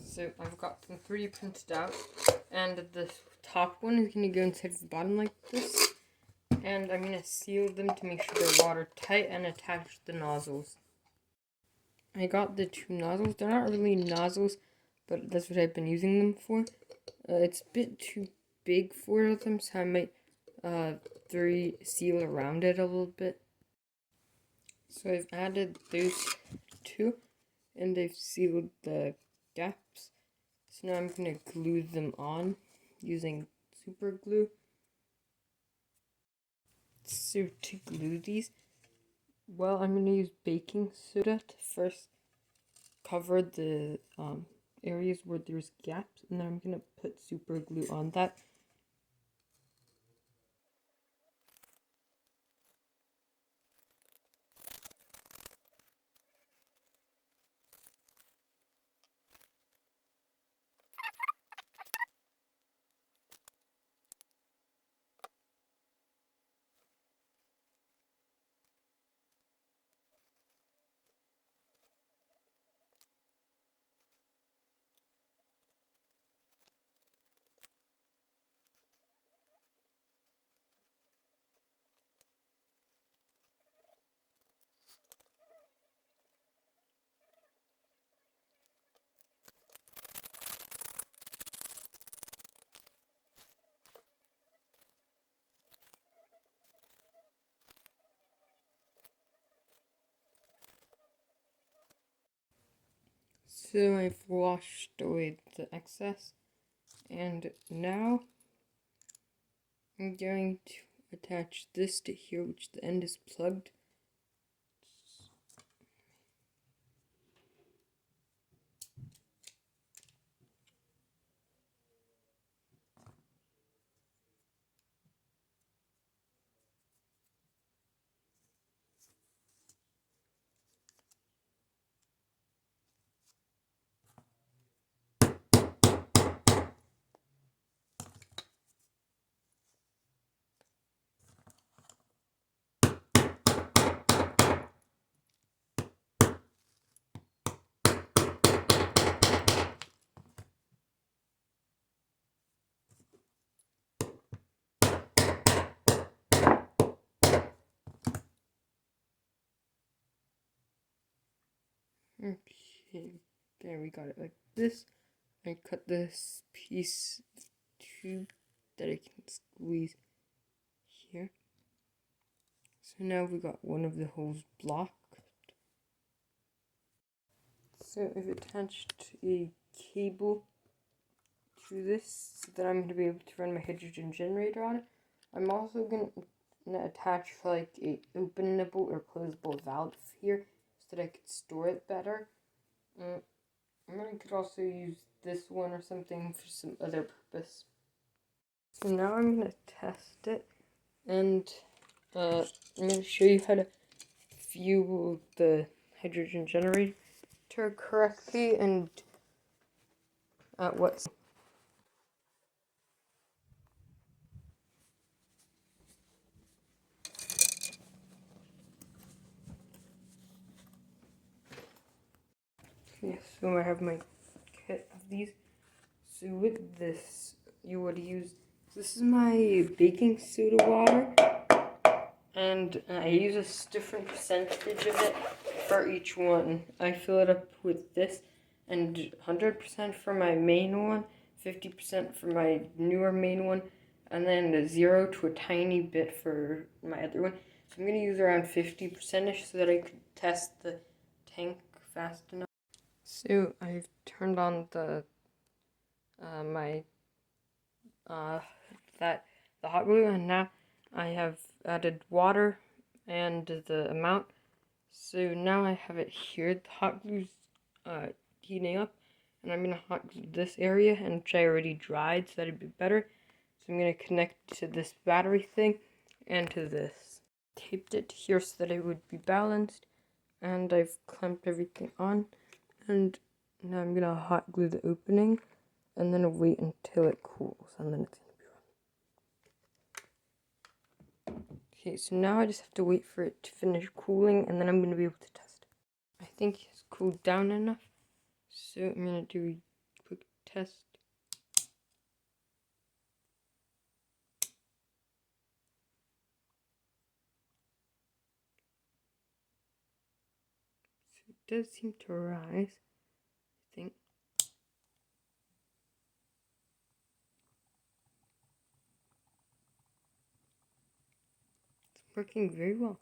So I've got them 3D printed out, and the top one is going to go inside the bottom like this, and I'm going to seal them to make sure they're watertight and attach the nozzles. I got the 2 nozzles. They're not really nozzles, but that's what I've been using them for. It's a bit too big for them, so I might seal around it a little bit. So I've added those 2, and they've sealed the gaps. So now I'm going to glue them on using super glue. So to glue these, well, I'm going to use baking soda to first cover the areas where there's gaps, and then I'm going to put super glue on that. So I've washed away the excess, and now I'm going to attach this to here, which the end is plugged. Okay, there we got it like this. I cut this piece of tube that I can squeeze here. So now we got one of the holes blocked. So I've attached a cable to this so that I'm going to be able to run my hydrogen generator on it. I'm also going to attach like a openable or closable valve here so that I could store it better. And I could also use this one or something for some other purpose. So now I'm going to test it, and I'm going to show you how to fuel the hydrogen generator correctly and at what. Okay, so I have my kit of these. So with this, you would use, this is my baking soda water, and I use a different percentage of it for each one. I fill it up with this, and 100% for my main one, 50% for my newer main one, and then 0 to a tiny bit for my other one. So I'm going to use around 50%ish so that I could test the tank fast enough. So I've turned on the the hot glue, and now I have added water and the amount. So now I have it here. The hot glue's heating up, and I'm gonna hot glue this area, and which I already dried, so that'd be better. So I'm gonna connect to this battery thing and to this. Taped it here so that it would be balanced, and I've clamped everything on, and now I'm gonna hot glue the opening, and then wait until it cools, and then it's gonna be run. Okay, so now I just have to wait for it to finish cooling, and then I'm gonna be able to test it. I think it's cooled down enough, So I'm gonna do a quick test. So it does seem to rise, I think. It's working very well.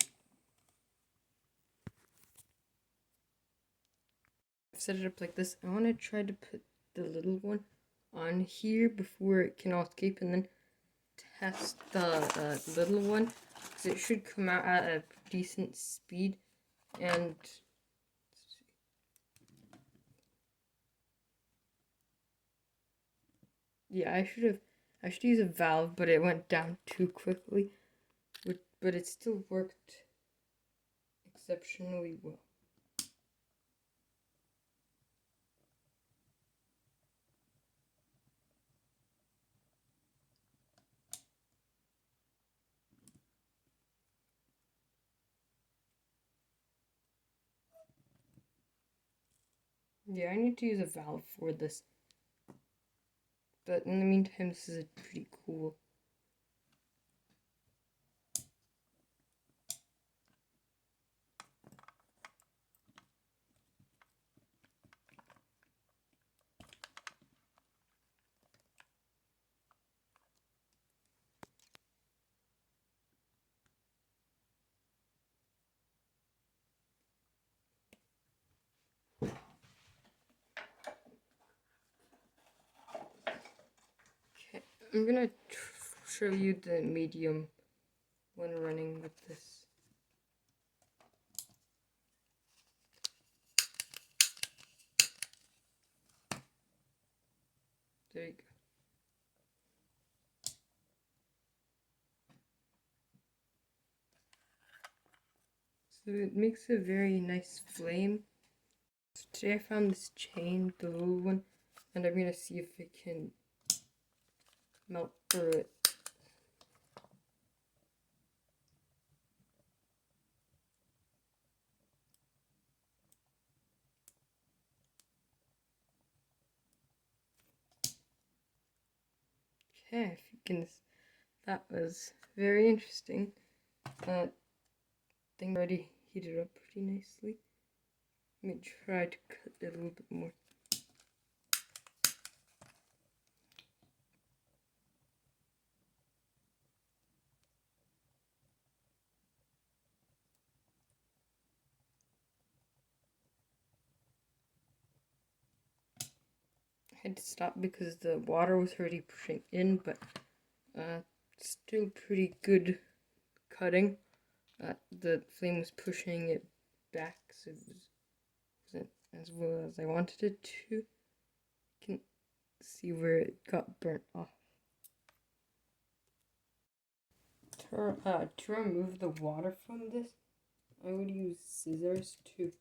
I've set it up like this. I want to try to put the little one on here before it can all escape, and then test the little one, because it should come out at a decent speed. And yeah, I should use a valve, but it went down too quickly. But it still worked exceptionally well. Yeah, I need to use a valve for this. But in the meantime, this is pretty cool. Okay, I'm gonna show you the medium when running with this. There you go. So it makes a very nice flame. So today I found this chain, the little one, and I'm gonna see if it can melt through it. Okay, if you can, that was very interesting. That thing already heated up pretty nicely. Let me try to cut it a little bit more. I had to stop because the water was already pushing in, but still pretty good cutting. The flame was pushing it back, so it wasn't as well as I wanted it to. You can see where it got burnt off. To remove the water from this, I would use scissors to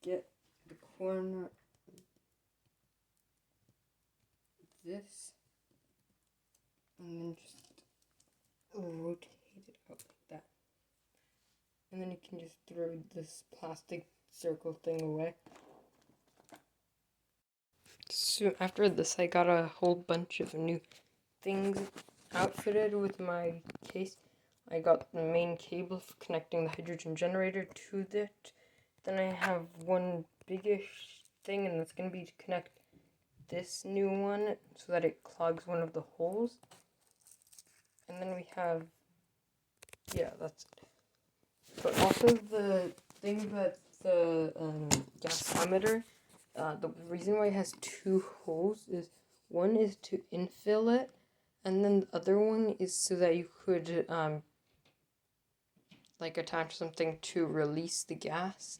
get the corner of this, and then just rotate it out like that. And then you can just throw this plastic circle thing away. So after this, I got a whole bunch of new things outfitted with my case. I got the main cable for connecting the hydrogen generator to it. Then I have one biggish thing, and that's going to be to connect this new one so that it clogs one of the holes. And then we have, yeah, that's it. But also the thing about the gasometer, the reason why it has two holes is one is to infill it, and then the other one is so that you could like attach something to release the gas.